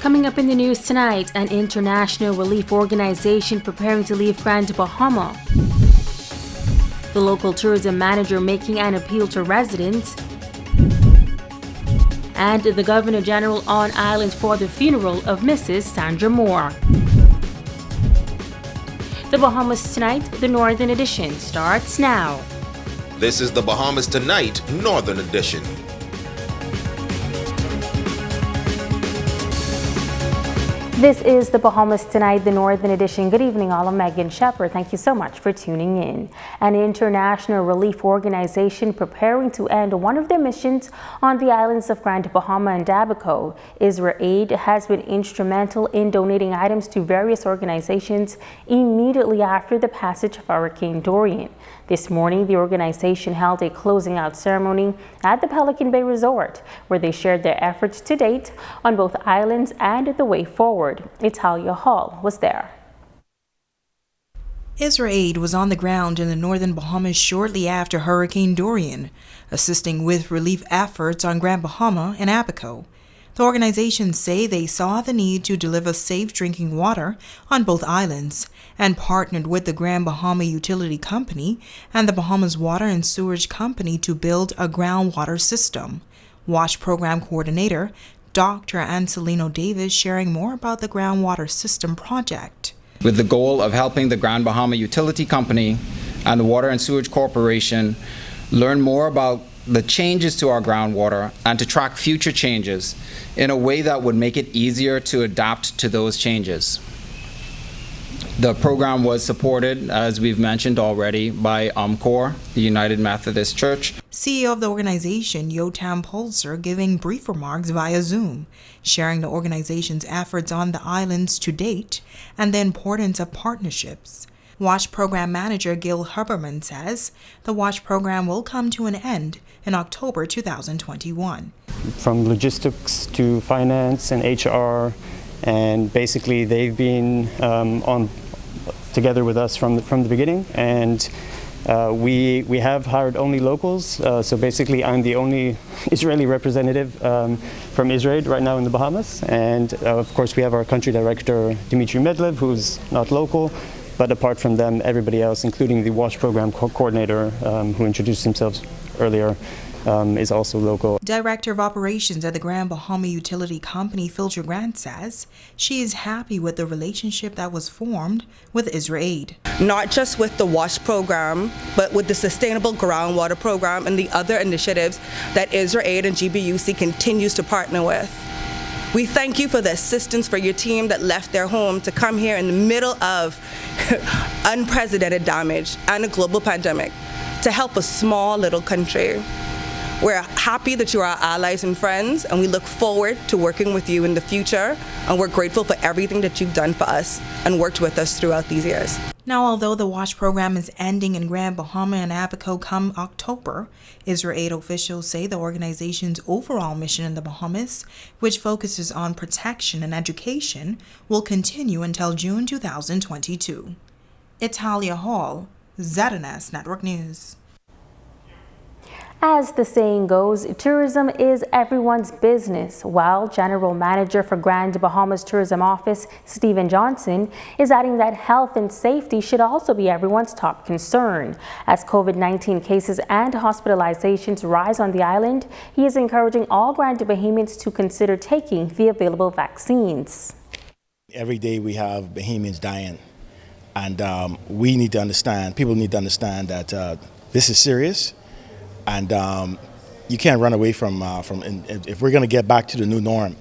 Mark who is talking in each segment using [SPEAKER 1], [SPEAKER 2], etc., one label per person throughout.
[SPEAKER 1] Coming up in the news tonight, an international relief organization preparing to leave Grand Bahama. The local tourism manager making an appeal to residents. And the Governor General on island for the funeral of Mrs. Sandra Moore. The Bahamas Tonight, the Northern Edition, starts now.
[SPEAKER 2] This is the Bahamas Tonight, Northern Edition.
[SPEAKER 1] This is the Bahamas Tonight, the Northern Edition. Good evening, all. I'm Megan Shepard. Thank you so much for tuning in. An international relief organization preparing to end one of their missions on the islands of Grand Bahama and Abaco. IsraAid has been instrumental in donating items to various organizations immediately after the passage of Hurricane Dorian. This morning, the organization held a closing out ceremony at the Pelican Bay Resort, where they shared their efforts to date on both islands and the way forward. Italia Hall was there.
[SPEAKER 3] IsraAid was on the ground in the northern Bahamas shortly after Hurricane Dorian, assisting with relief efforts on Grand Bahama and Abaco. The organizations say they saw the need to deliver safe drinking water on both islands and partnered with the Grand Bahama Utility Company and the Bahamas Water and Sewerage Company to build a groundwater system. WASH Program Coordinator Dr. Anselino Davis sharing more about the groundwater system project.
[SPEAKER 4] With the goal of helping the Grand Bahama Utility Company and the Water and Sewage Corporation learn more about the changes to our groundwater and to track future changes in a way that would make it easier to adapt to those changes. The program was supported, as we've mentioned already, by UMCOR, the United Methodist Church.
[SPEAKER 3] CEO of the organization, Yotam Pulser, giving brief remarks via Zoom, sharing the organization's efforts on the islands to date and the importance of partnerships. WASH Program Manager Gil Huberman says the WASH program will come to an end in October 2021.
[SPEAKER 5] From logistics to finance and HR, and basically they've been on together with us from the beginning, and we have hired only locals. So basically, I'm the only Israeli representative from IsraAid right now in the Bahamas, and of course we have our country director Dimitri Medlev, who's not local. But apart from them, everybody else, including the WASH program coordinator, who introduced himself earlier, is also local.
[SPEAKER 3] Director of Operations at the Grand Bahama Utility Company, Filter Grant, says she is happy with the relationship that was formed with IsraAid.
[SPEAKER 6] Not just with the WASH program, but with the Sustainable Groundwater Program and the other initiatives that IsraAid and GBUC continues to partner with. We thank you for the assistance for your team that left their home to come here in the middle of unprecedented damage and a global pandemic to help a small little country. We're happy that you are our allies and friends, and we look forward to working with you in the future, and we're grateful for everything that you've done for us and worked with us throughout these years.
[SPEAKER 3] Now, although the WASH program is ending in Grand Bahama and Abaco come October, IsraAid officials say the organization's overall mission in the Bahamas, which focuses on protection and education, will continue until June 2022. Italia Hall, ZNS Network News.
[SPEAKER 1] As the saying goes, tourism is everyone's business, while General Manager for Grand Bahamas Tourism Office, Stephen Johnson, is adding that health and safety should also be everyone's top concern. As COVID-19 cases and hospitalizations rise on the island, he is encouraging all Grand Bahamians to consider taking the available vaccines.
[SPEAKER 7] Every day we have Bahamians dying, and we need to understand, people need to understand that this is serious. And you can't run away from if we're going to get back to the new norm,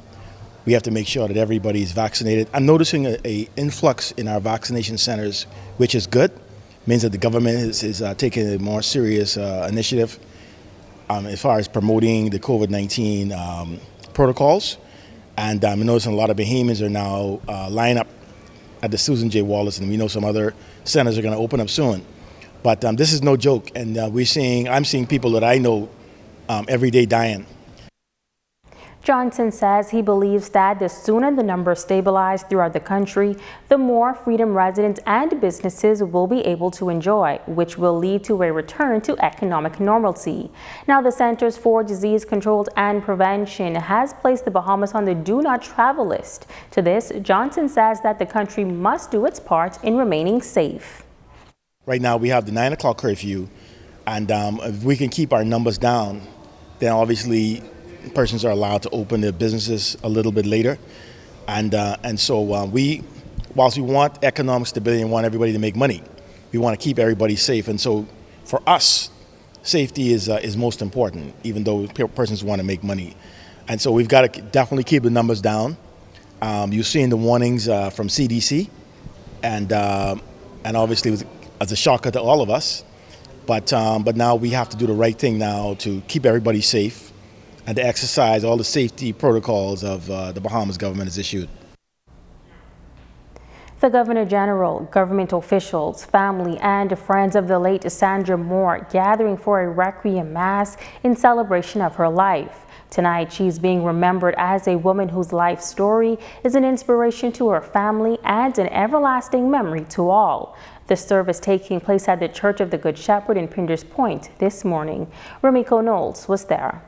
[SPEAKER 7] we have to make sure that everybody is vaccinated. I'm noticing a influx in our vaccination centers, which is good. It means that the government is taking a more serious initiative as far as promoting the COVID-19 protocols. And I'm noticing a lot of Bahamians are now lining up at the Susan J. Wallace, and we know some other centers are going to open up soon. But this is no joke, and I'm seeing people that I know every day dying.
[SPEAKER 1] Johnson says he believes that the sooner the numbers stabilize throughout the country, the more freedom residents and businesses will be able to enjoy, which will lead to a return to economic normalcy. Now, the Centers for Disease Control and Prevention has placed the Bahamas on the do not travel list. To this, Johnson says that the country must do its part in remaining safe.
[SPEAKER 7] Right now we have the 9 o'clock curfew, and if we can keep our numbers down, then obviously persons are allowed to open their businesses a little bit later, and so whilst we want economic stability and want everybody to make money, we want to keep everybody safe. And so for us, safety is most important, even though persons want to make money. And so we've got to definitely keep the numbers down. You've seen the warnings from CDC, and obviously it was as a shocker to all of us. But now we have to do the right thing now to keep everybody safe and to exercise all the safety protocols of the Bahamas government has issued.
[SPEAKER 1] The Governor General, government officials, family, and friends of the late Sandra Moore gathering for a requiem mass in celebration of her life. Tonight, she's being remembered as a woman whose life story is an inspiration to her family and an everlasting memory to all. The service taking place at the Church of the Good Shepherd in Pinders Point this morning. Remiko Knowles was there.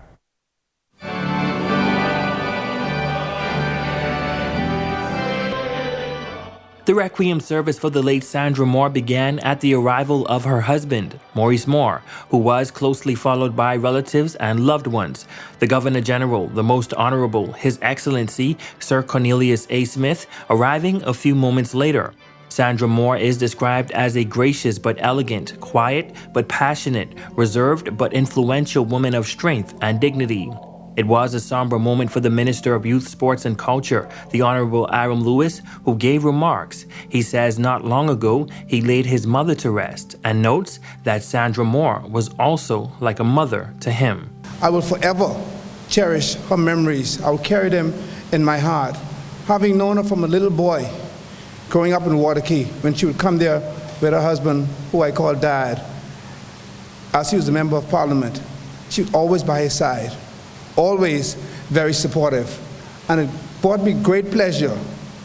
[SPEAKER 8] The requiem service for the late Sandra Moore began at the arrival of her husband, Maurice Moore, who was closely followed by relatives and loved ones. The Governor General, the Most Honorable His Excellency Sir Cornelius A. Smith, arriving a few moments later. Sandra Moore is described as a gracious but elegant, quiet but passionate, reserved but influential woman of strength and dignity. It was a somber moment for the Minister of Youth, Sports and Culture, the Honorable Aram Lewis, who gave remarks. He says not long ago he laid his mother to rest and notes that Sandra Moore was also like a mother to him.
[SPEAKER 9] I will forever cherish her memories. I will carry them in my heart. Having known her from a little boy, growing up in Waterkey, when she would come there with her husband, who I call Dad, as he was a member of Parliament, she was always by his side. Always very supportive, and it brought me great pleasure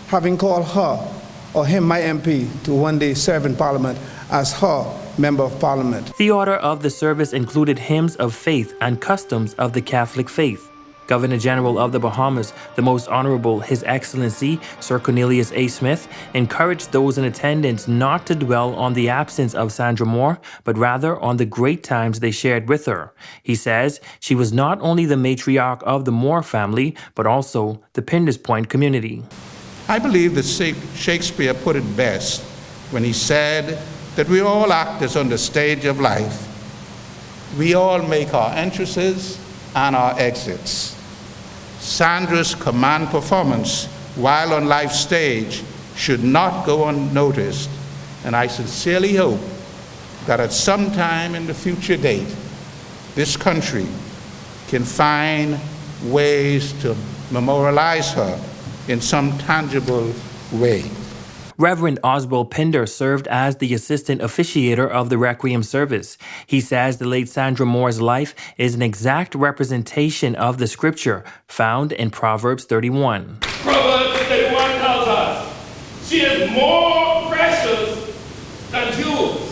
[SPEAKER 9] having called her or him my MP to one day serve in Parliament as her Member of Parliament.
[SPEAKER 8] The order of the service included hymns of faith and customs of the Catholic faith. Governor General of the Bahamas, the Most Honorable His Excellency Sir Cornelius A. Smith, encouraged those in attendance not to dwell on the absence of Sandra Moore, but rather on the great times they shared with her. He says she was not only the matriarch of the Moore family, but also the Pinders Point community.
[SPEAKER 10] I believe that Shakespeare put it best when he said that we all actors on the stage of life. We all make our entrances and our exits. Sandra's command performance while on life stage should not go unnoticed, and I sincerely hope that at some time in the future date, this country can find ways to memorialize her in some tangible way.
[SPEAKER 8] Reverend Oswald Pinder served as the assistant officiator of the Requiem service. He says the late Sandra Moore's life is an exact representation of the scripture found in Proverbs 31.
[SPEAKER 11] Proverbs 31 tells us, she is more precious than jewels.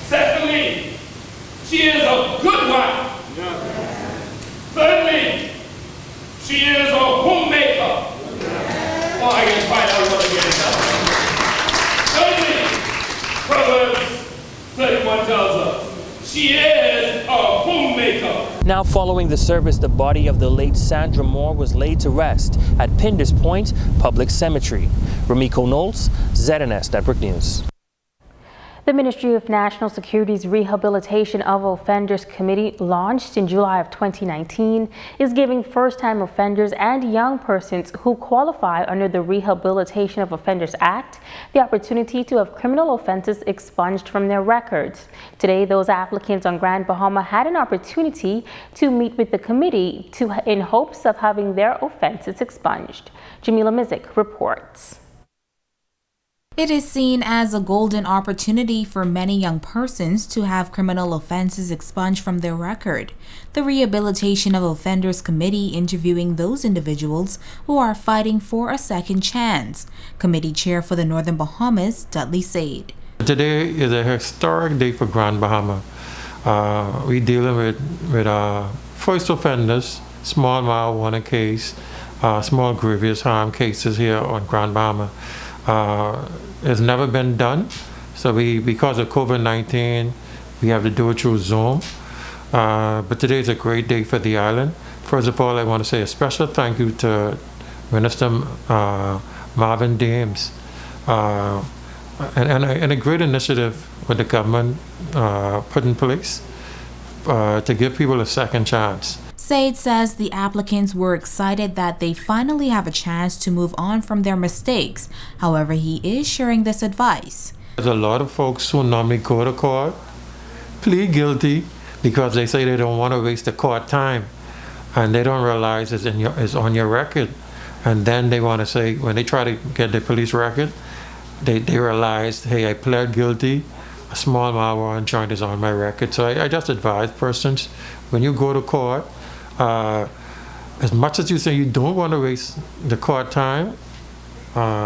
[SPEAKER 11] Secondly, she is a good wife. Thirdly, she is a homemaker. Oh, I can find out what again now. Thirdly, Proverbs 31 tells us, she is a homemaker.
[SPEAKER 8] Now following the service, the body of the late Sandra Moore was laid to rest at Pinders Point Public Cemetery. Remiko Knowles, ZNS Network News.
[SPEAKER 1] The Ministry of National Security's Rehabilitation of Offenders Committee, launched in July of 2019, is giving first-time offenders and young persons who qualify under the Rehabilitation of Offenders Act the opportunity to have criminal offenses expunged from their records. Today, those applicants on Grand Bahama had an opportunity to meet with the committee in hopes of having their offenses expunged. Jamila Mizik reports.
[SPEAKER 3] It is seen as a golden opportunity for many young persons to have criminal offenses expunged from their record. The Rehabilitation of Offenders Committee interviewing those individuals who are fighting for a second chance. Committee Chair for the Northern Bahamas, Dudley said.
[SPEAKER 12] Today is a historic day for Grand Bahama. We're dealing with first offenders, small marijuana case, small grievous harm cases here on Grand Bahama. It's never been done, so because of COVID-19, we have to do it through Zoom. But today is a great day for the island. First of all, I want to say a special thank you to Minister Marvin Dames, and a great initiative with the government put in place to give people a second chance.
[SPEAKER 3] Said says the applicants were excited that they finally have a chance to move on from their mistakes. However, he is sharing this advice.
[SPEAKER 12] There's a lot of folks who normally go to court, plead guilty because they say they don't want to waste the court time, and they don't realize it's on your record. And then they want to say, when they try to get the police record, they realize, hey, I pled guilty, a small marijuana joint is on my record. So I just advise persons, when you go to court, as much as you say you don't want to waste the court time,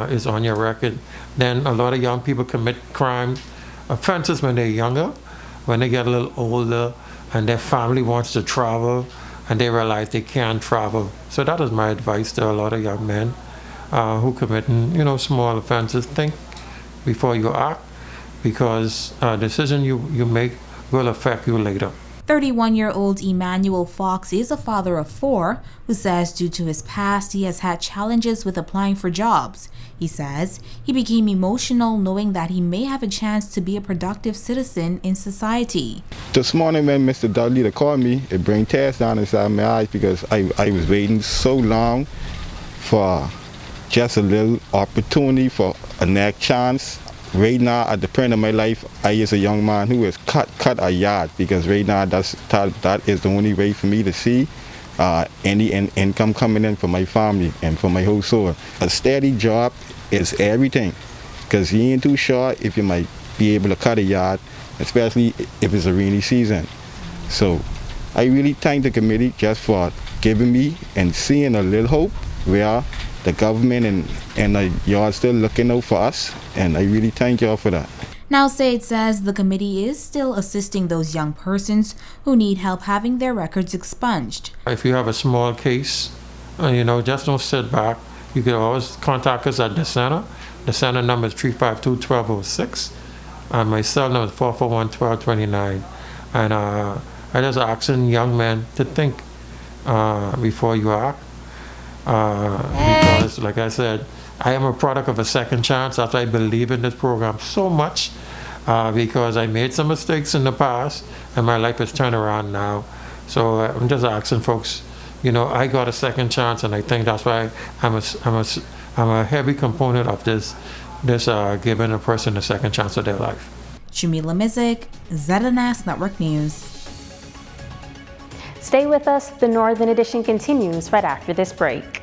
[SPEAKER 12] is on your record. Then a lot of young people commit crime offenses when they're younger, when they get a little older and their family wants to travel and they realize they can't travel. So that is my advice to a lot of young men who committing, small offenses. Think before you act, because a decision you make will affect you later.
[SPEAKER 3] 31-year-old Emmanuel Fox is a father of 4 who says due to his past he has had challenges with applying for jobs. He says he became emotional knowing that he may have a chance to be a productive citizen in society.
[SPEAKER 13] This morning when Mr. Dudley called me, it brought tears down inside my eyes because I was waiting so long for just a little opportunity for a next chance. Right now, at the point of my life, I is a young man who is cut a yard, because right now that is the only way for me to see any income coming in for my family and for my household. A steady job is everything, because you ain't too sure if you might be able to cut a yard, especially if it's a rainy season. So I really thank the committee just for giving me and seeing a little hope where the government and y'all still looking out for us, and I really thank y'all for that.
[SPEAKER 3] Now Said says the committee is still assisting those young persons who need help having their records expunged.
[SPEAKER 12] If you have a small case, just don't sit back. You can always contact us at the center. The center number is 352-1206, and my cell number is 441-1229. And I just asking young men to think before you act. Because, like I said, I am a product of a second chance. That's why I believe in this program so much, because I made some mistakes in the past and my life has turned around now. So I'm just asking folks, I got a second chance, and I think that's why I'm a heavy component of this giving a person a second chance of their life.
[SPEAKER 3] Jamila Mizik, ZNS Network News.
[SPEAKER 1] Stay with us. The Northern Edition continues right after this break.